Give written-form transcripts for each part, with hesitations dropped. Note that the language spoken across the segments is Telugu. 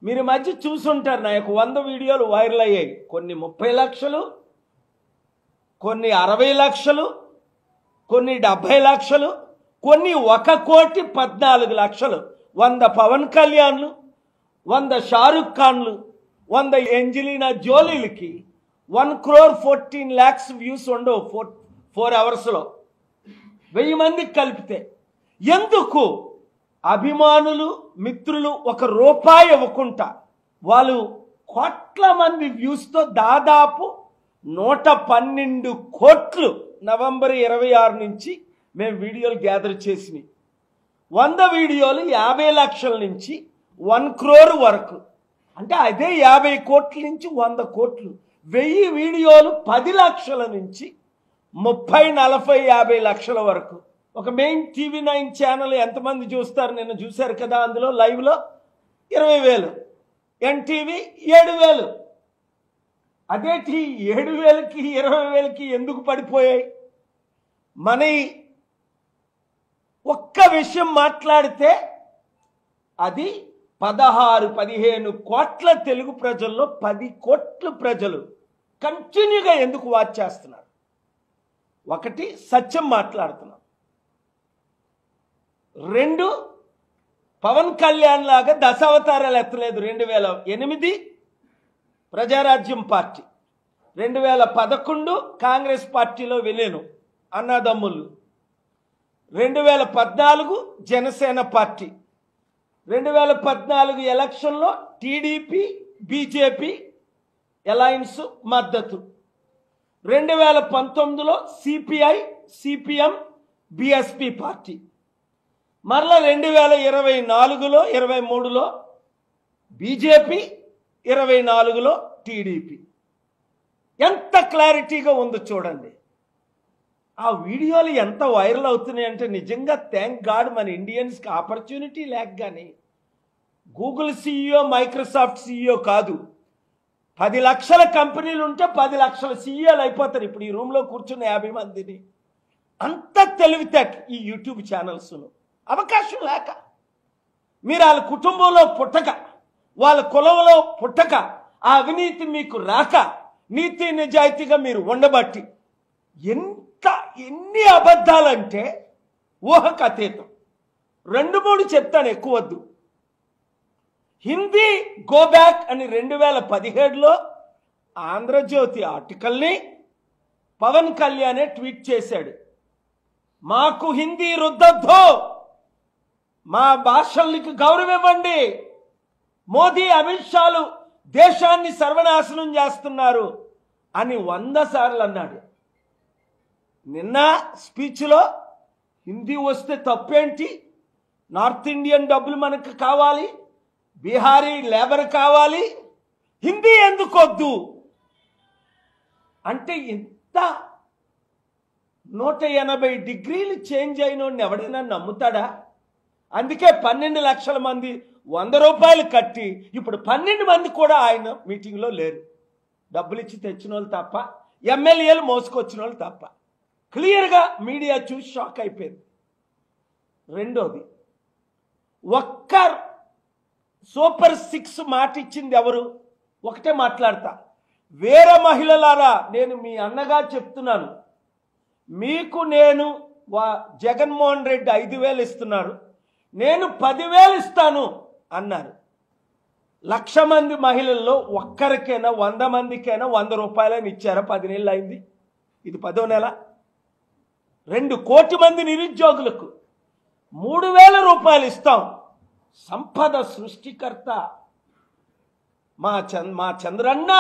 మీరు మధ్య చూసుంటారు, నా యొక్క 100 వీడియోలు వైరల్ అయ్యాయి. కొన్ని 30 లక్షలు, కొన్ని 60 లక్షలు, కొన్ని 70 లక్షలు, కొన్ని 1,14,00,000. 100 పవన్ కళ్యాణ్లు, 100 షారుఖ్ ఖాన్లు, 100 ఏంజలీనా జోలీలకి 1,14,00,000 వ్యూస్ ఉండవు 4 అవర్స్లో. 1000 మందికి కలిపితే. ఎందుకు? అభిమానులు, మిత్రులు ₹1 ఇవ్వకుండా వాళ్ళు కోట్ల మంది వ్యూస్తో దాదాపు 112 కోట్లు నవంబర్ 26 నుంచి మేము వీడియోలు గ్యాదర్ చేసినాయి. 100 వీడియోలు 50 లక్షల నుంచి 1 crore వరకు, అంటే అదే 50 కోట్ల నుంచి 100 కోట్లు. 1000 వీడియోలు 10 లక్షల నుంచి 30, 40, 50 లక్షల వరకు. ఒక మెయిన్ TV9 ఛానల్ ఎంతమంది చూస్తారు? నిన్న చూశారు కదా, అందులో లైవ్లో 20,000, ఎన్టీవీ 7,000. అదే 7,000కి 20,000కి ఎందుకు పడిపోయాయి? మన ఒక్క విషయం మాట్లాడితే అది 16-15 కోట్ల తెలుగు ప్రజల్లో 10 కోట్ల ప్రజలు కంటిన్యూగా ఎందుకు వాచ్ చేస్తున్నారు? ఒకటి, సత్యం మాట్లాడుతున్నాం. 2, పవన్ కళ్యాణ్ లాగా దశావతారాలు ఎత్తలేదు. 2008 ప్రజారాజ్యం పార్టీ, 2011 కాంగ్రెస్ పార్టీలో విలీనం అన్నదమ్ములు, 2014 జనసేన పార్టీ, 2014 ఎలక్షన్లో టీడీపీ బీజేపీ అలయన్స్ మద్దతు, 2019లో సిపిఐ సిపిఎం బిఎస్పి పార్టీ, మరలా 2024లో 23లో బీజేపీ, 24లో టీడీపీ. ఎంత క్లారిటీగా ఉందో చూడండి. ఆ వీడియోలు ఎంత వైరల్ అవుతున్నాయి అంటే నిజంగా థ్యాంక్ గాడ్ మన ఇండియన్స్కి ఆపర్చునిటీ లేక. కానీ గూగుల్ CEO, మైక్రోసాఫ్ట్ CEO కాదు, 10 లక్షల కంపెనీలు ఉంటే 10 లక్షల CEOలు అయిపోతారు ఇప్పుడు ఈ రూమ్లో కూర్చున్న 50 మందిని. అంత తెలివితేట ఈ యూట్యూబ్ ఛానల్స్లో. అవకాశం లేక, మీరు వాళ్ళ కుటుంబంలో పుట్టక, వాళ్ళ కులంలో పుట్టక, ఆ అవినీతి మీకు రాక, నీతి నిజాయితీగా మీరు ఉండబట్టి ఎన్ని అబద్ధాలంటే ఊహకు అతీతం. 2-3 చెప్తాను, ఎక్కువ వద్దు. హిందీ గో బ్యాక్ అని 2017లో ఆంధ్రజ్యోతి ఆర్టికల్ని పవన్ కళ్యాణే ట్వీట్ చేశాడు. మాకు హిందీ రుద్దొద్దు, మా భాషలకు గౌరవం ఇవ్వండి, మోదీ అమిత్ షాలు దేశాన్ని సర్వనాశనం చేస్తున్నారు అని 100 సార్లు అన్నాడు. నిన్న స్పీచ్లో హిందీ వస్తే తప్పేంటి, నార్త్ ఇండియన్ డబ్బులు మనకు కావాలి, బీహారీ లేబర్ కావాలి, హిందీ ఎందుకు వద్దు అంటే ఇంత 180 డిగ్రీలు చేంజ్ అయినోడిని ఎవడైనా నమ్ముతాడా? అందుకే 12 లక్షల మంది ₹100 కట్టి ఇప్పుడు 12 మంది కూడా ఆయన మీటింగ్లో లేరు. డబ్బులు ఇచ్చి తెచ్చిన వాళ్ళు తప్ప, ఎమ్మెల్యేలు మోసుకొచ్చిన వాళ్ళు తప్ప. క్లియర్గా మీడియా చూసి షాక్ అయిపోయింది. రెండోది, ఒక్క సూపర్ 6 మాట ఇచ్చింది ఎవరు? ఒకటే మాట్లాడతా. వేరే మహిళలారా, నేను మీ అన్నగా చెప్తున్నాను, మీకు నేను జగన్మోహన్ రెడ్డి 5,000 ఇస్తున్నారు, నేను 10,000 ఇస్తాను అన్నారు. 1,00,000 మంది మహిళల్లో ఒక్కరికైనా 100 మందికైనా ₹100 ఇచ్చారా? 10 నెలలు అయింది, ఇది 10వ నెల. 2 కోటి మంది నిరుద్యోగులకు ₹3,000 ఇస్తాం. సంపద సృష్టికర్త మా చంద్రన్న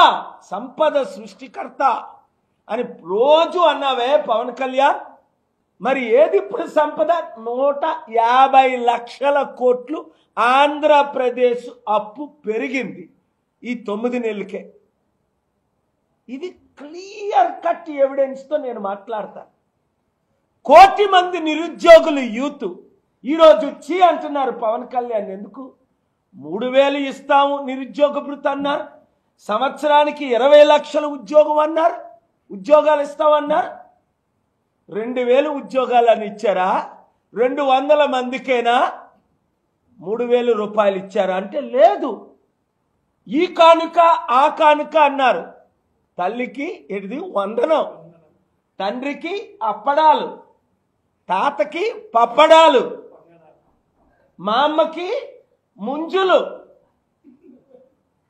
సంపద సృష్టికర్త అని రోజు అన్నావే పవన్ కళ్యాణ్. మరి ఏది ఇప్పుడు సంపద? 150 లక్షల కోట్లు ఆంధ్రప్రదేశ్ అప్పు పెరిగింది ఈ 9 నెలలకే. ఇది క్లియర్ కట్ ఎవిడెన్స్తో నేను మాట్లాడతాను. 1 కోటి మంది నిరుద్యోగులు యూత్ ఈరోజు చీ అంటున్నారు పవన్ కళ్యాణ్. ఎందుకు? 3,000 ఇస్తాము నిరుద్యోగ భృతి అన్నారు, సంవత్సరానికి 20 లక్షల ఉద్యోగాలు ఇస్తామన్నారు. 2,000 ఉద్యోగాలు అని ఇచ్చారా? 200 మందికైనా ₹3,000 ఇచ్చారా అంటే లేదు. ఈ కానుక ఆ కానుక అన్నారు. తల్లికి ఇది వందనం, తండ్రికి అప్పడాలు, తాతకి పప్పడాలు, మా అమ్మకి ముంజులు,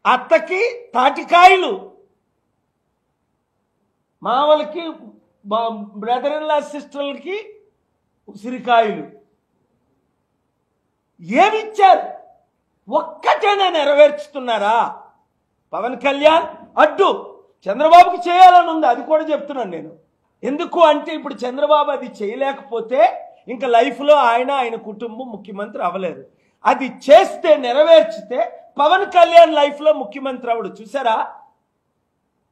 అత్తకి తాటికాయలు, మామలకి బ్రదర్ ఇన్ లా సిస్టర్లకి ఉసిరికాయలు. ఏమిచ్చారు? ఒక్కటైనా నెరవేర్చుతున్నారా? పవన్ కళ్యాణ్ అడ్డు. చంద్రబాబుకి చేయాలని ఉంది, అది కూడా చెప్తున్నాను నేను. ఎందుకు అంటే ఇప్పుడు చంద్రబాబు అది చేయలేకపోతే ఇంకా లైఫ్లో ఆయన కుటుంబం ముఖ్యమంత్రి అవ్వలేరు. అది చేస్తే, నెరవేర్చితే పవన్ కళ్యాణ్ లైఫ్లో ముఖ్యమంత్రి అవడు. చూసారా?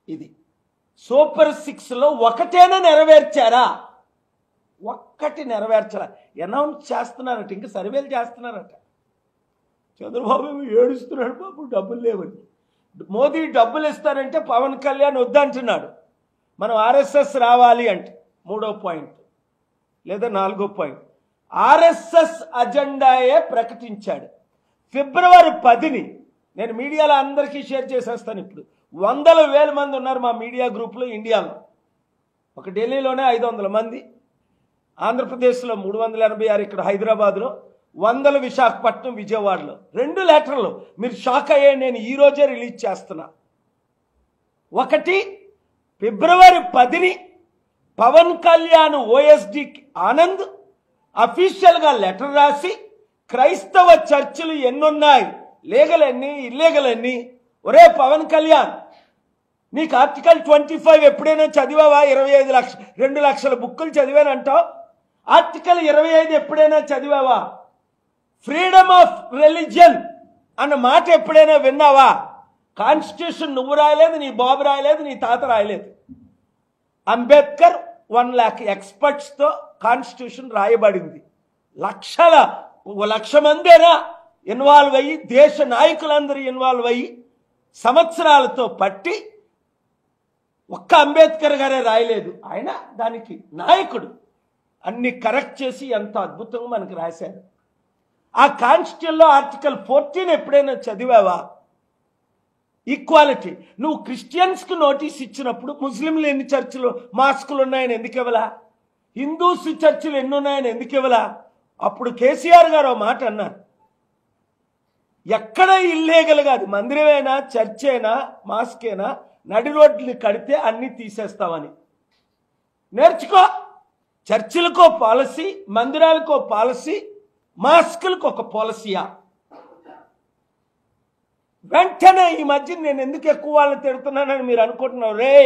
ఇది సూపర్ 6లో ఒకటైనా నెరవేర్చారా? ఒక్కటి నెరవేర్చారా? అనౌన్స్ చేస్తున్నారట, ఇంకా సర్వేలు చేస్తున్నారట. చంద్రబాబు ఏడుస్తున్నాడు, బాబు డబ్బులు లేవని. మోదీ డబ్బులు ఇస్తారంటే పవన్ కళ్యాణ్ వద్దంటున్నాడు. మనం ఆర్ఎస్ఎస్ రావాలి అంటే 3వ పాయింట్ లేదా 4వ పాయింట్. ఆర్ఎస్ఎస్ అజెండాయే ప్రకటించాడు. ఫిబ్రవరి 10ని నేను మీడియాలో అందరికీ షేర్ చేసేస్తాను. ఇప్పుడు 100,000 మంది ఉన్నారు మా మీడియా గ్రూప్లో ఇండియాలో. ఒక ఢిల్లీలోనే 500 మంది, ఆంధ్రప్రదేశ్లో 386, ఇక్కడ హైదరాబాద్లో 100 విశాఖపట్నం, విజయవాడలో. 2 లెటర్లు మీరు షాక్ అయ్యే నేను ఈరోజే రిలీజ్ చేస్తున్నా. ఒకటి, ఫిబ్రవరి 10ని పవన్ కళ్యాణ్ ఓఎస్డి ఆనంద్ అఫీషియల్గా లెటర్ రాసి క్రైస్తవ చర్చిలు ఎన్నున్నాయి, లీగల్ ఎన్ని, ఇల్లీగల్ ఎన్ని, ఒరే పవన్ కళ్యాణ్ నీకు ఆర్టికల్ 25 ఎప్పుడైనా చదివావా? 25 లక్షలు 2 లక్షల బుక్కులు చదివానంటావు. ఆర్టికల్ 25 ఎప్పుడైనా చదివావా? ఫ్రీడమ్ ఆఫ్ రిలీజియన్ అన్న మాట ఎప్పుడైనా విన్నావా? కాన్స్టిట్యూషన్ నువ్వు రాయలేదు, నీ బాబు రాయలేదు, నీ తాత రాయలేదు. అంబేద్కర్ 1 lakh ఎక్స్పర్ట్స్తో కాన్స్టిట్యూషన్ రాయబడింది. 1,00,000 మందేనా ఇన్వాల్వ్ అయ్యి, దేశ నాయకులందరూ ఇన్వాల్వ్ అయ్యి సంవత్సరాలతో పట్టి ఒక్క అంబేద్కర్ గారే రాయలేదు. ఆయన దానికి నాయకుడు. అన్ని కరెక్ట్ చేసి ఎంత అద్భుతంగా మనకు రాశారు. ఆ కాన్స్టిట్యూషన్లో ఆర్టికల్ 14 ఎప్పుడైనా చదివావా? ఈక్వాలిటీ. నువ్వు క్రిస్టియన్స్కి నోటీస్ ఇచ్చినప్పుడు ముస్లింలు ఎన్ని చర్చిలు మాస్కులు ఉన్నాయని ఎందుకు ఇవ్వలా? హిందూస్ చర్చిలు ఎన్ని ఉన్నాయని ఎందుకు ఇవ్వలా? అప్పుడు కేసీఆర్ గారు ఒక మాట అన్నారు, ఎక్కడ ఇల్లీగల్ కాదు, మందిరమైనా చర్చైనా మాస్కేనా నడి రోడ్లు కడితే అన్నీ తీసేస్తామని. నేర్చుకో. చర్చిలకో పాలసీ, మందిరాలకో పాలసీ, మాస్కులకు ఒక పాలసీయా? వెంటనే ఈ మధ్య నేను ఎందుకు ఎక్కువ వాళ్ళని తిడుతున్నానని మీరు అనుకుంటున్నారు. రే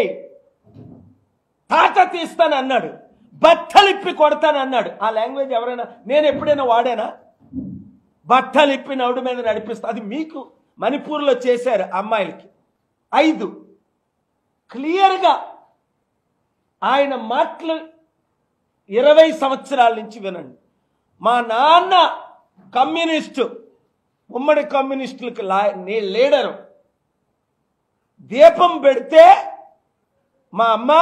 తాట తీస్తానన్నాడు, బట్టలిప్పి కొడతానన్నాడు. ఆ లాంగ్వేజ్ ఎవరైనా నేను ఎప్పుడైనా వాడానా? బట్టలిప్పి నడుము మీద నడిపిస్తా. అది మీకు మణిపూర్లో చేశారు అమ్మాయిలకి. 5 క్లియర్గా ఆయన మాటలు 20 సంవత్సరాల నుంచి వినండి. మా నాన్న కమ్యూనిస్టు, ఉమ్మడి కమ్యూనిస్టులకు లీడరు. దీపం పెడితే మా అమ్మ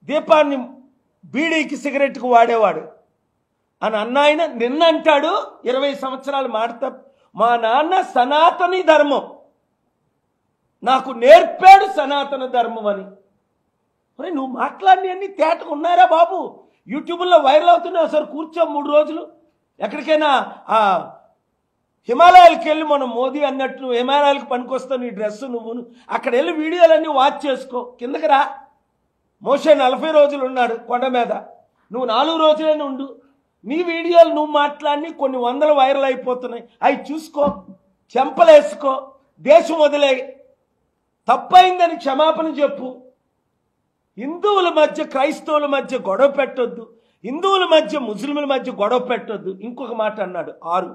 దీపాన్ని బీడీకి సిగరెట్కి వాడేవాడు అని అన్నాయన నిన్న అంటాడు. 20 సంవత్సరాలు మాట. మా నాన్న సనాతని ధర్మం నాకు నేర్పాడు, సనాతన ధర్మం అని. మరి నువ్వు మాట్లాడినవన్నీ తేటగా ఉన్నారా బాబు? యూట్యూబ్లో వైరల్ అవుతున్నావు. ఒకసారి కూర్చో 3 రోజులు ఎక్కడికైనా హిమాలయాలకు వెళ్ళి, మనం మోదీ అన్నట్టు నువ్వు హిమాలయాలకు పనికొస్తావు, నీ డ్రెస్సు నువ్వును. అక్కడ వెళ్ళి వీడియోలన్నీ వాచ్ చేసుకో, కిందకి రా. మోషే 40 రోజులు ఉన్నాడు కొండ మీద, నువ్వు 4 రోజులైనా ఉండు. నీ వీడియోలు నువ్వు మాట్లాడి కొన్ని 100 వైరల్ అయిపోతున్నాయి. అవి చూసుకో, చెంపలేసుకో, దేశం వదిలే, తప్పైందని క్షమాపణ చెప్పు. హిందువుల మధ్య క్రైస్తవుల మధ్య గొడవ పెట్టొద్దు, హిందువుల మధ్య ముస్లింల మధ్య గొడవ పెట్టొద్దు. ఇంకొక మాట అన్నాడు 6,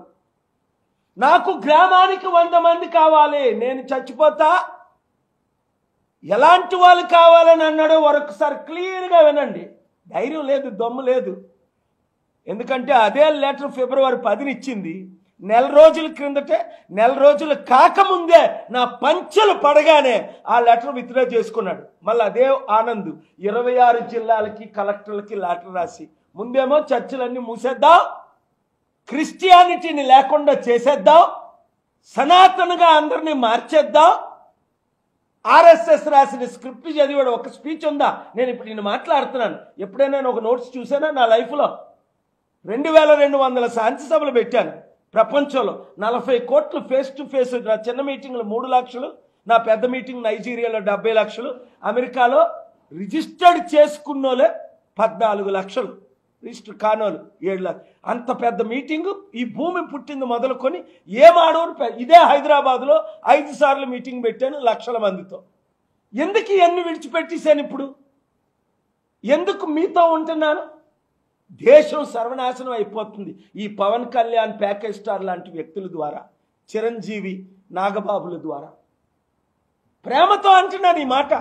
నాకు గ్రామానికి 100 మంది కావాలి, నేను చచ్చిపోతా, ఎలాంటి వాళ్ళు కావాలని అన్నాడో మరొకసారి క్లియర్గా వినండి. ధైర్యం లేదు, దమ్ము లేదు. ఎందుకంటే అదే లెటర్ ఫిబ్రవరి 10ని ఇచ్చింది. 4 రోజుల క్రిందటే, 4 రోజులు కాకముందే నా పంచెలు పడగానే ఆ లెటర్ విత్డ్రా చేసుకున్నాడు. మళ్ళీ అదే ఆనంద్ 26 జిల్లాలకి కలెక్టర్లకి లెటర్ రాసి, ముందేమో చర్చిలన్నీ మూసేద్దాం, క్రిస్టియానిటీని లేకుండా చేసేద్దాం, సనాతనగా అందరినీ మార్చేద్దాం. ఆర్ఎస్ఎస్ రాసిన స్క్రిప్ట్ చదివాడు. ఒక స్పీచ్ ఉందా? నేను ఇప్పుడు నేను మాట్లాడుతున్నాను. ఎప్పుడైనా నేను ఒక నోట్స్ చూసానా నా లైఫ్లో? 2200 శాంతి సభలు పెట్టాను ప్రపంచంలో. 40 కోట్లు ఫేస్ టు ఫేస్. నా చిన్న మీటింగ్లు 3 లక్షలు, నా పెద్ద మీటింగ్ నైజీరియాలో 70 లక్షలు, అమెరికాలో రిజిస్టర్డ్ చేసుకున్నోలే 14 లక్షలు, రిజిస్టర్ కానోలు 7 లక్షలు. అంత పెద్ద మీటింగు. ఈ భూమి పుట్టింది మొదలుకొని ఏమాడూరు, ఇదే హైదరాబాద్లో 5 సార్లు మీటింగ్ పెట్టాను లక్షల మందితో. ఎందుకు ఇవన్నీ విడిచిపెట్టేశాను? ఇప్పుడు ఎందుకు మీతో ఉంటున్నాను? దేశం సర్వనాశనం అయిపోతుంది ఈ పవన్ కళ్యాణ్, ప్యాకేజ్ స్టార్ లాంటి వ్యక్తుల ద్వారా, చిరంజీవి, నాగబాబుల ద్వారా. ప్రేమతో అంటున్నాను ఈ మాట,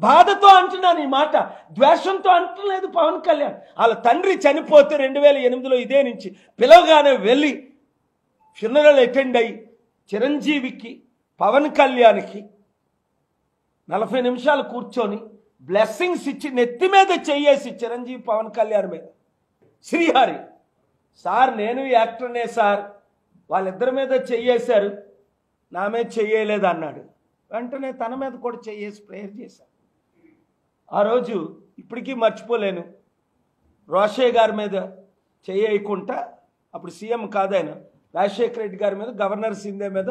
బాధతో అంటున్నాను ఈ మాట, ద్వేషంతో అంటలేదు. పవన్ కళ్యాణ్ వాళ్ళ తండ్రి చనిపోతే 2008లో ఇదే నుంచి పిలవగానే వెళ్ళి ఫ్యూనరల్ అటెండ్ అయ్యి చిరంజీవికి, పవన్ కళ్యాణ్కి 40 నిమిషాలు కూర్చొని బ్లెస్సింగ్స్ ఇచ్చి నెత్తి మీద చెయ్యేసి చిరంజీవి పవన్ కళ్యాణ్ మీద, శ్రీహరి సార్ నేను యాక్టర్నే సార్, వాళ్ళిద్దరి మీద చెయ్యేశారు, నా మీద చెయ్యలేదు అన్నాడు. వెంటనే తన మీద కూడా చెయ్యేసి ప్రేయర్ చేశాను. ఆ రోజు ఇప్పటికీ మర్చిపోలేను. రోషయ్య గారి మీద చెయ్యకుండా, అప్పుడు సీఎం కాదైనా, రాజశేఖర రెడ్డి గారి మీద, గవర్నర్ సింధే మీద,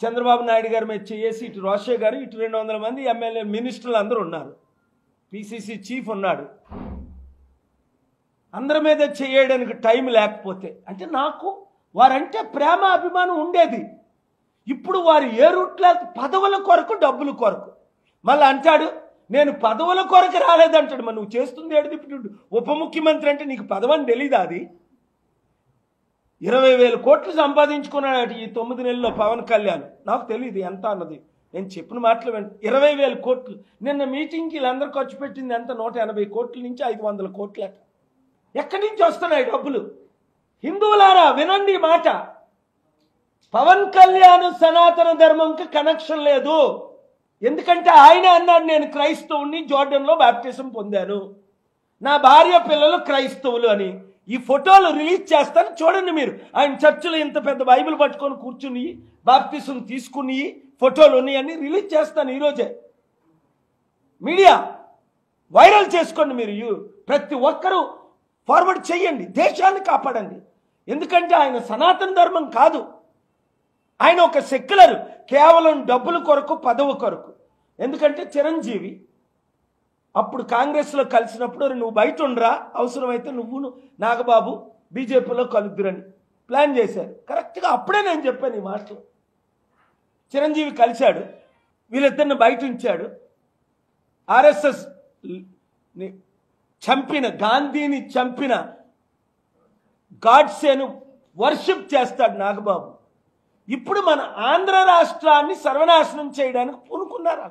చంద్రబాబు నాయుడు గారి మీద చెయ్యేసి, ఇటు రోషయ్య గారు, ఇటు 200 మంది ఎమ్మెల్యే మినిస్టర్లు అందరూ ఉన్నారు, పిసిసి చీఫ్ ఉన్నాడు. అందరి మీద చేయడానికి టైం లేకపోతే, అంటే నాకు వారంటే ప్రేమ అభిమానం ఉండేది. ఇప్పుడు వారు ఏ రూట్లో పదవుల కొరకు, డబ్బుల కొరకు. మళ్ళీ అంటాడు నేను పదవుల కొరకు రాలేదంటాడు. మరి నువ్వు చేస్తుంది ఏడు ఇప్పుడు ఉప ముఖ్యమంత్రి అంటే నీకు పదవని తెలీదా? అది 20,000 కోట్లు సంపాదించుకున్నాడు ఈ 9 నెలల్లో పవన్ కళ్యాణ్. నాకు తెలియదు ఎంత అన్నది, నేను చెప్పిన మాటలు 20,000 కోట్లు. నిన్న మీటింగ్కి వీళ్ళందరూ ఖర్చు పెట్టింది ఎంత? 180 కోట్ల నుంచి 500 కోట్లట. ఎక్కడి నుంచి వస్తున్నాయి డబ్బులు? హిందువులారా వినండి మాట. పవన్ కళ్యాణ్ సనాతన ధర్మంకి కనెక్షన్ లేదు. ఎందుకంటే ఆయన అన్నాడు నేను క్రైస్తవుని, జోర్డన్లో బాప్టిజం పొందాను, నా భార్య పిల్లలు క్రైస్తవులు అని. ఈ ఫోటోలు రిలీజ్ చేస్తాను చూడండి మీరు. ఆయన చర్చిలో ఇంత పెద్ద బైబిల్ పట్టుకొని కూర్చుని బాప్టిజం తీసుకుని ఫోటోలు ఉన్నాయని రిలీజ్ చేస్తాను ఈరోజే. మీడియా వైరల్ చేసుకోండి మీరు. ప్రతి ఒక్కరూ ఫార్వర్డ్ చేయండి, దేశాన్ని కాపాడండి. ఎందుకంటే ఆయన సనాతన ధర్మం కాదు, ఆయన ఒక సెక్యులర్, కేవలం డబ్బుల కొరకు, పదవి కొరకు. ఎందుకంటే చిరంజీవి అప్పుడు కాంగ్రెస్లో కలిసినప్పుడు నువ్వు బయట ఉండరా, అవసరమైతే నువ్వు నాగబాబు బీజేపీలో కలుద్దురని ప్లాన్ చేశారు. కరెక్ట్గా అప్పుడే నేను చెప్పాను ఈ మాటలు. చిరంజీవి కలిశాడు, వీళ్ళిద్దరిని బయట ఉంచాడు. ఆర్ఎస్ఎస్ చంపిన, గాంధీని చంపిన గాడ్సేను వర్షిప్ చేస్తాడు నాగబాబు. ఇప్పుడు మన ఆంధ్ర రాష్ట్రాన్ని సర్వనాశనం చేయడానికి పూనుకున్నారు.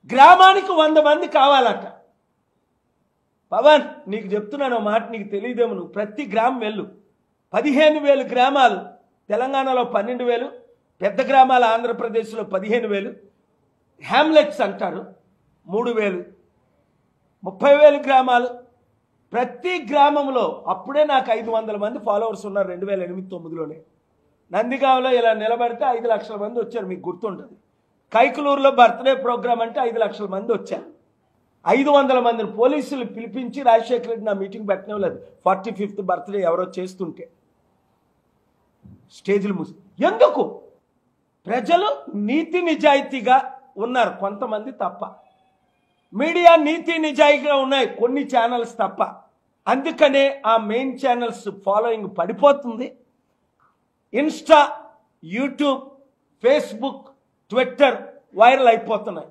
గ్రామానికి 100 మంది కావాలట. పవన్ నీకు చెప్తున్నాను మాట, నీకు తెలియదేమో, నువ్వు ప్రతి గ్రామం వెళ్ళు. 15,000 గ్రామాలు, తెలంగాణలో 12,000, పెద్ద గ్రామాలు ఆంధ్రప్రదేశ్లో 15,000, హ్యామ్లెట్స్ అంటారు 3,000, 30,000 గ్రామాలు. ప్రతి గ్రామంలో అప్పుడే నాకు 500 మంది ఫాలోవర్స్ ఉన్నారు 2008-9లోనే. నందిగాంలో ఇలా నిలబడితే 5 లక్షల మంది వచ్చారు, మీకు గుర్తుంటుంది. కైకలూరులో బర్త్డే ప్రోగ్రామ్ అంటే 5 లక్షల మంది వచ్చారు. 500 మందిని పోలీసులు పిలిపించి రాజశేఖర రెడ్డి నా మీటింగ్ పెట్టనివ్వలేదు. 45th బర్త్డే ఎవరో చేస్తుంటే స్టేజ్లు మూసి. ఎందుకు? ప్రజలు నీతి నిజాయితీగా ఉన్నారు కొంతమంది తప్ప. మీడియా నీతి నిజాయితీగా ఉన్నాయి కొన్ని ఛానల్స్ తప్ప. అందుకనే ఆ మెయిన్ ఛానల్స్ ఫాలోయింగ్ పడిపోతుంది. Insta, YouTube, Facebook, Twitter viral అయిపోతున్నాయి.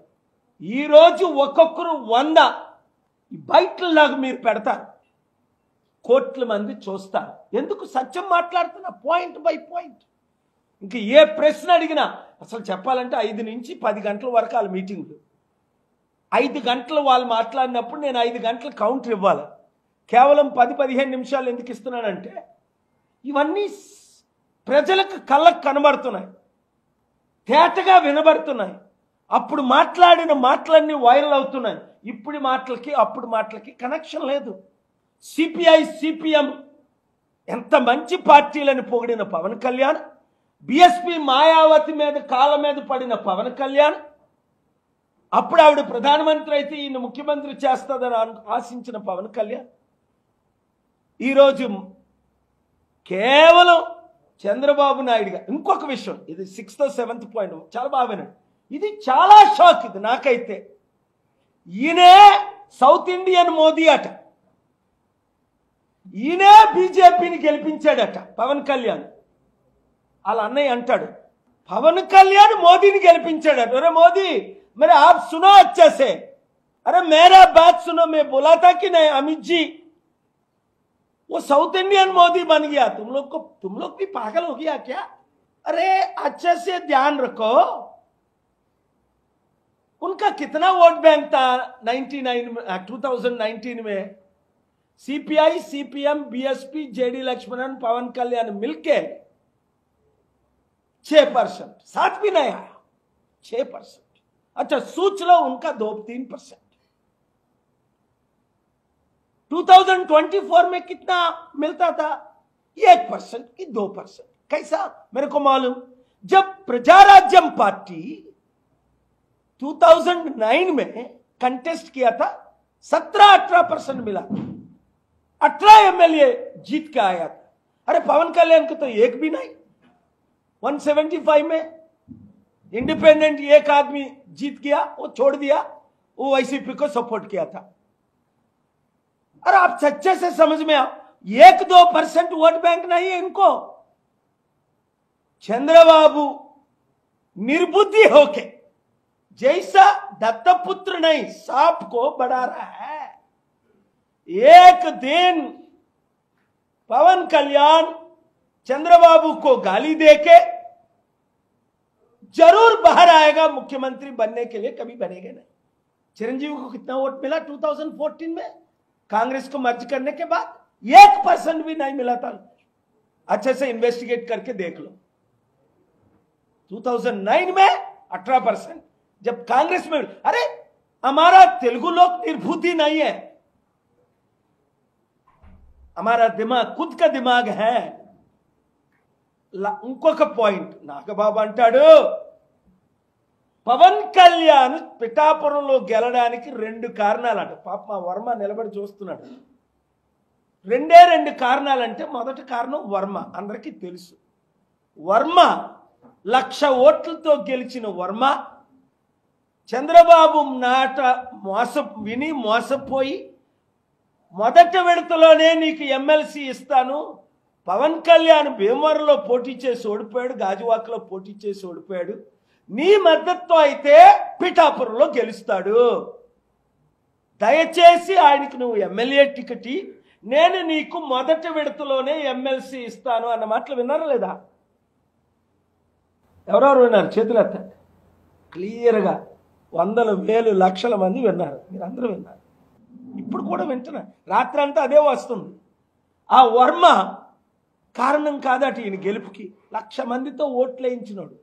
ఈరోజు ఒక్కొక్కరు 100 బయటలాగా మీరు పెడతారు, కోట్ల మంది చూస్తారు. ఎందుకు? సత్యం మాట్లాడుతున్నా, పాయింట్ బై పాయింట్. ఇంక ఏ ప్రశ్న అడిగినా అసలు చెప్పాలంటే 5 నుంచి 10 గంటల వరకు వాళ్ళ మీటింగ్లు. 5 గంటలు వాళ్ళు మాట్లాడినప్పుడు నేను 5 గంటలు కౌంటర్ ఇవ్వాలి. కేవలం 10-15 నిమిషాలు ఎందుకు ఇస్తున్నానంటే ఇవన్నీ ప్రజలకు కళ్ళకు కనబడుతున్నాయి, తేటగా వినబడుతున్నాయి. అప్పుడు మాట్లాడిన మాటలన్నీ వైరల్ అవుతున్నాయి. ఇప్పుడు మాటలకి అప్పుడు మాటలకి కనెక్షన్ లేదు. సిపిఐ, సిపిఎం ఎంత మంచి పార్టీలని పొగిడిన పవన్ కళ్యాణ్ బీఎస్పీ మాయావతి మీద కాళ్ళ మీద పడిన పవన్ కళ్యాణ్, అప్పుడు ఆవిడ ప్రధానమంత్రి అయితే ఈయన ముఖ్యమంత్రి చేస్తుందని ఆశించిన పవన్ కళ్యాణ్ ఈరోజు కేవలం చంద్రబాబు నాయుడుగా. ఇంకొక విషయం, ఇది 6th or 7th పాయింట్, చాలా బాగా వినండి. ఇది చాలా షాక్ ఇది నాకైతే. ఈయనే సౌత్ ఇండియన్ మోదీ అట, ఈయనే బీజేపీని గెలిపించాడట పవన్ కళ్యాణ్. అలా అన్నయ్య అంటాడు, పవన్ కళ్యాణ్ మోదీని గెలిపించాడట. అరే మోదీ, मेरे आप सुनो अच्छे से, अरे मेरा बात सुनो, मैं बोला था कि नहीं अमित जी, वो साउथ इंडियन मोदी बन गया, तुम लोग भी पागल हो गया क्या? अरे अच्छे से ध्यान रखो, उनका कितना वोट बैंक था 2019 में? CPI, CPM, BSP, JD Lakshmanan, Pawan Kalyan मिलके 6%, 7 भी नहीं आया, 6%। अच्छा, सूच लो उनका 2-3%। 2024 में कितना मिलता था? 1% की 2%। कैसा मेरे को मालूम। जब प्रजाराज्यम पार्टी 2009 में कंटेस्ट किया था, 17-18% मिला, 18 एमएलए जीत के आया था। अरे पवन कल्याण को तो एक भी नहीं, 175 में इंडिपेंडेंट एक आदमी जीत गया, वो छोड़ दिया, वो वाईसीपी को सपोर्ट किया था। अरे आप सच्चे से समझ में आओ, 1-2% वोट बैंक नहीं है इनको। चंद्रबाबू निर्बुद्धि होके जैसा दत्तपुत्र नहीं सांप को बढ़ा रहा है, एक दिन पवन कल्याण चंद्रबाबू को गाली देके जरूर बाहर आएगा, मुख्यमंत्री बनने के लिए कभी बनेगा नहीं। चिरंजीवी को कितना वोट मिला 2014 में कांग्रेस को मर्ज करने के बाद? 1% भी नहीं मिला था। अच्छे से इन्वेस्टिगेट करके देख लो। 2009 में 18%, जब कांग्रेस में, अरे हमारा तेलुगु लोग निर्बुद्धि नहीं है, हमारा दिमाग खुद का दिमाग है। ఇంకొక పాయింట్, నాగబాబు అంటాడు పవన్ కళ్యాణ్ పిఠాపురంలో గెలడానికి 2 కారణాలంట. పాప మా వర్మ నిలబడి చూస్తున్నాడు. 2 కారణాలంటే, మొదటి కారణం వర్మ, అందరికీ తెలుసు. వర్మ 1,00,000 ఓట్లతో గెలిచిన వర్మ చంద్రబాబు మాట విని మోసపోయి మొదటి విడతలోనే నీకు ఎమ్మెల్సీ ఇస్తాను, పవన్ కళ్యాణ్ భీమవరంలో పోటీ చేసి ఓడిపోయాడు, గాజువాకలో పోటీ చేసి ఓడిపోయాడు, నీ మద్దతుతో అయితే పిఠాపురంలో గెలుస్తాడు, దయచేసి ఆయనకి నువ్వు ఎమ్మెల్యే టికెట్, నేను నీకు మొదటి విడతలోనే ఎమ్మెల్సీ ఇస్తాను అన్న మాటలు విన్నారా లేదా? ఎవరెవరు విన్నారు? చేతులు ఎత్తండి. క్లియర్గా 100,000-1,00,000 మంది విన్నారు. మీరు అందరూ విన్నారు, ఇప్పుడు కూడా వింటున్నారు. రాత్రి అంతా అదే వస్తుంది. ఆ వర్మ కారణం కాదట ఈయన గెలుపుకి. 1,00,000 మందితో ఓట్లు వేయించినాడు.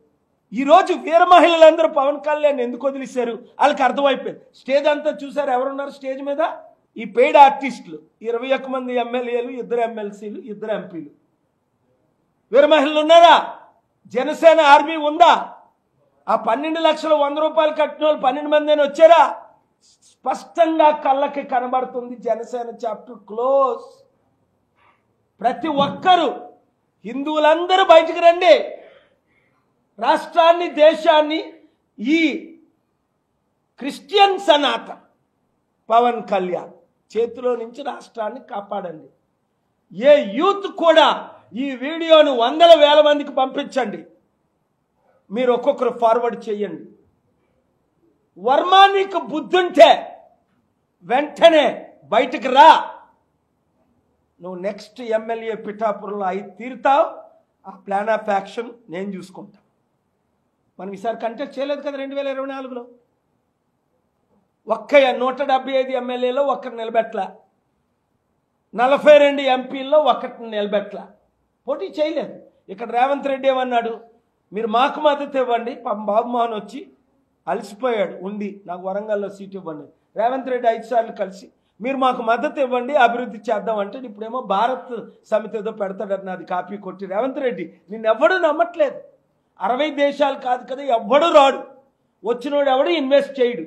ఈరోజు వీర మహిళలందరూ పవన్ కళ్యాణ్ ఎందుకు వదిలేశారు? వాళ్ళకి అర్థమైపోయింది. స్టేజ్ అంతా చూసారు, ఎవరున్నారు స్టేజ్ మీద? ఈ పెయిడ్ ఆర్టిస్టులు 21 మంది ఎమ్మెల్యేలు, 2 ఎమ్మెల్సీలు, 2 ఎంపీలు. వీర మహిళలు ఉన్నారా? జనసేన ఆర్మీ ఉందా? ఆ 12 లక్షలు 100 రూపాయలు కట్టిన వాళ్ళు 12 మంది వచ్చారా? స్పష్టంగా కళ్ళకి కనబడుతుంది. Janasena chapter close. ప్రతి ఒక్కరూ, హిందువులందరూ బయటికి రండి. రాష్ట్రాన్ని, దేశాన్ని ఈ క్రిస్టియన్ సనాతన్ పవన్ కళ్యాణ్ చేతిలో నుంచి రాష్ట్రాన్ని కాపాడండి. ఏ యూత్ కూడా ఈ వీడియోను 100,000 మందికి పంపించండి. మీరు ఒక్కొక్కరు ఫార్వర్డ్ చేయండి. వర్మ, నీకు బుద్ధుంటే వెంటనే బయటకు రా. నువ్వు నెక్స్ట్ ఎమ్మెల్యే పిఠాపురంలో అయి తీరుతావు. ఆ ప్లాన్ ఆఫ్ యాక్షన్ నేను చూసుకుంటా. మనం ఈసారి కంటెస్ట్ చేయలేదు కదా 2024లో. 175 ఎమ్మెల్యేలో ఒక్కరు నిలబెట్టలా, 42 ఎంపీల్లో ఒక్కరిని నిలబెట్టలా, పోటీ చేయలేదు. ఇక్కడ రేవంత్ రెడ్డి ఏమన్నాడు? మీరు మాకు మద్దతు ఇవ్వండి. బాబుమోహన్ వచ్చి అలసిపోయాడు ఉండి, నాకు వరంగల్లో సీట్ ఇవ్వండి. రేవంత్ రెడ్డి 5 సార్లు కలిసి మీరు మాకు మద్దతు ఇవ్వండి, అభివృద్ధి చేద్దాం అంటే, ఇప్పుడేమో భారత్ సమితి ఏదో పెడతాడని అది కాపీ కొట్టి రేవంత్ రెడ్డి నిన్నెవ్వడూ నమ్మట్లేదు. 60 దేశాలు కాదు కదా, ఎవ్వడు రాడు, వచ్చినోడు ఎవడు ఇన్వెస్ట్ చేయడు.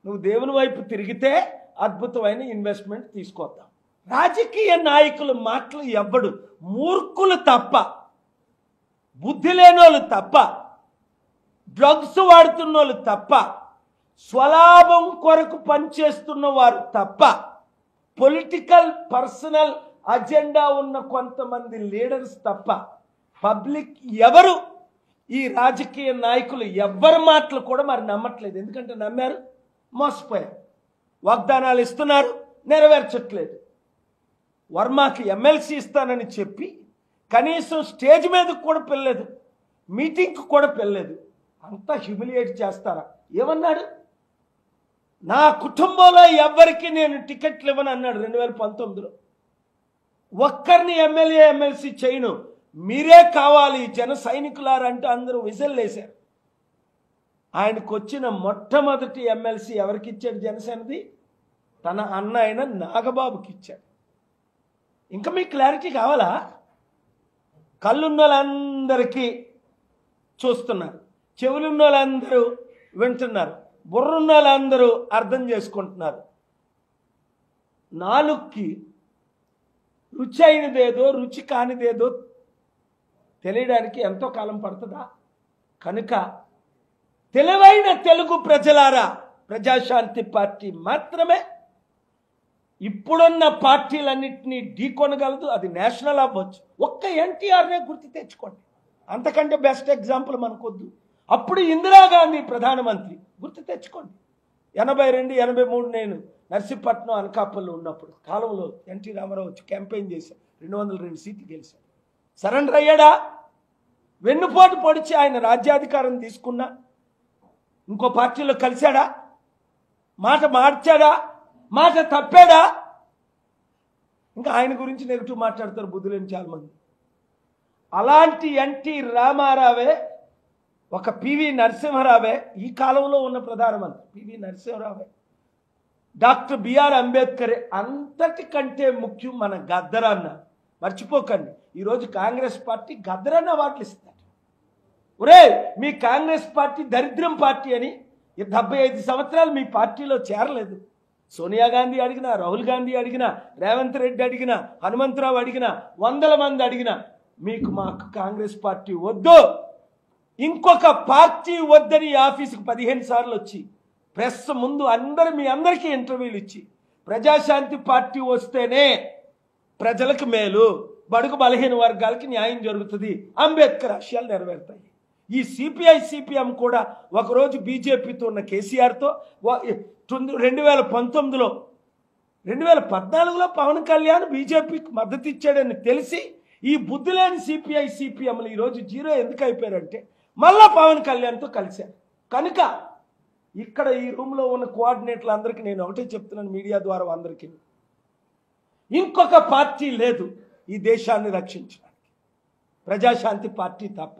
నువ్వు దేవుని వైపు తిరిగితే అద్భుతమైన ఇన్వెస్ట్మెంట్ తీసుకొద్దాం. రాజకీయ నాయకుల మాటలు ఎవ్వడు, మూర్ఖులు తప్ప, బుద్ధి లేనోళ్ళు తప్ప, డ్రగ్స్ వాడుతున్నోళ్ళు తప్ప, స్వలాభం కొరకు పనిచేస్తున్న వారు తప్ప, పొలిటికల్ పర్సనల్ అజెండా ఉన్న కొంతమంది లీడర్స్ తప్ప పబ్లిక్ ఎవరు ఈ రాజకీయ నాయకులు ఎవ్వరి మాటలు కూడా మరి నమ్మట్లేదు. ఎందుకంటే నమ్మారు, మోసపోయారు. వాగ్దానాలు ఇస్తున్నారు, నెరవేర్చట్లేదు. వర్మకి ఎమ్మెల్సీ ఇస్తానని చెప్పి కనీసం స్టేజ్ మీదకు కూడా పిల్లలేదు, మీటింగ్కి కూడా పిల్లలేదు. అంతా హ్యూమిలియేట్ చేస్తారా? ఏమన్నాడు? నా కుటుంబంలో ఎవ్వరికి నేను టికెట్లు ఇవ్వను అన్నాడు 2019లో. ఒక్కరిని ఎమ్మెల్యే ఎమ్మెల్సీ చేయను, మీరే కావాలి జన సైనికులారంటే అందరూ విజిల్ వేశారు. ఆయనకు వచ్చిన మొట్టమొదటి ఎమ్మెల్సీ ఎవరికి ఇచ్చాడు? జనసేనది తన అన్న అయిన నాగబాబుకి ఇచ్చాడు. ఇంకా మీకు క్లారిటీ కావాలా? కళ్ళున్న వాళ్ళందరికీ చూస్తున్నారు, చెవులున్న వాళ్ళందరూ వింటున్నారు, బుర్రున్న వాళ్ళందరూ అర్థం చేసుకుంటున్నారు. నాలుగుకి రుచి అయినదేదో రుచి కానిదేదో తెలియడానికి ఎంతో కాలం పడుతుందా? కనుక తెలివైన తెలుగు ప్రజలారా, ప్రజాశాంతి పార్టీ మాత్రమే ఇప్పుడున్న పార్టీలన్నింటినీ ఢీకొనగలదు. అది నేషనల్ అవ్వచ్చు. ఒక్క ఎన్టీఆర్నే గుర్తు తెచ్చుకోండి, అంతకంటే బెస్ట్ ఎగ్జాంపుల్ మనకొద్దు. అప్పుడు ఇందిరాగాంధీ ప్రధానమంత్రి, గుర్తు తెచ్చుకోండి. 82, 83 నేను నర్సీపట్నం అనకాపల్లి ఉన్నప్పుడు కాలంలో ఎన్టీ రామారావు వచ్చి క్యాంపెయిన్ చేశాడు, 202 సీట్లు గెలిచాడు. సరెండర్ అయ్యాడా? వెన్నుపోటు పొడిచి ఆయన రాజ్యాధికారం తీసుకున్నా ఇంకో పార్టీలో కలిశాడా? మాట మార్చాడా? మాట తప్పాడా? ఇంకా ఆయన గురించి నెగిటివ్ మాట్లాడతారు బుద్ధులేని చాలా మంది. అలాంటి ఎన్టీ రామారావే, ఒక పివి నరసింహారావే, ఈ కాలంలో ఉన్న ప్రధానమంత్రి పివి నరసింహారావే, డాక్టర్ బిఆర్ అంబేద్కరే అంతటికంటే ముఖ్యం మన గద్దరన్న. మర్చిపోకండి, ఈరోజు కాంగ్రెస్ పార్టీ గద్దరన్న అవార్డులు ఇస్తారు. ఒరే, మీ కాంగ్రెస్ పార్టీ దరిద్రం పార్టీ అని 75 సంవత్సరాలు మీ పార్టీలో చేరలేదు. సోనియా గాంధీ అడిగినా, రాహుల్ గాంధీ అడిగినా, రేవంత్ రెడ్డి అడిగినా, హనుమంతరావు అడిగినా, 100 మంది అడిగినా మీకు మాకు కాంగ్రెస్ పార్టీ వద్దు, ఇంకొక పార్టీ వద్దని ఆఫీసుకు 15 సార్లు వచ్చి ప్రెస్ ముందు మీ అందరికీ ఇంటర్వ్యూలు ఇచ్చి ప్రజాశాంతి పార్టీ వస్తేనే ప్రజలకు మేలు, బడుగు బలహీన వర్గాలకి న్యాయం జరుగుతుంది, అంబేద్కర్ ఆశయాలు నెరవేరుతాయి. ఈ సిపిఐ సిపిఎం కూడా ఒకరోజు బీజేపీతో ఉన్న కేసీఆర్తో 2019లో 2014లో పవన్ కళ్యాణ్ బీజేపీకి మద్దతు ఇచ్చాడని తెలిసి ఈ బుద్ధి లేని సిపిఐ సిపిఎంలు ఈరోజు జీరో ఎందుకు అయిపోయారంటే మళ్ళా పవన్ కళ్యాణ్తో కలిశారు. కనుక ఇక్కడ ఈ రూమ్లో ఉన్న కోఆర్డినేటర్లు అందరికీ నేను ఒకటే చెప్తున్నాను, మీడియా ద్వారా అందరికీ, ఇంకొక పార్టీ లేదు ఈ దేశాన్ని రక్షించడానికి, ప్రజాశాంతి పార్టీ తప్ప.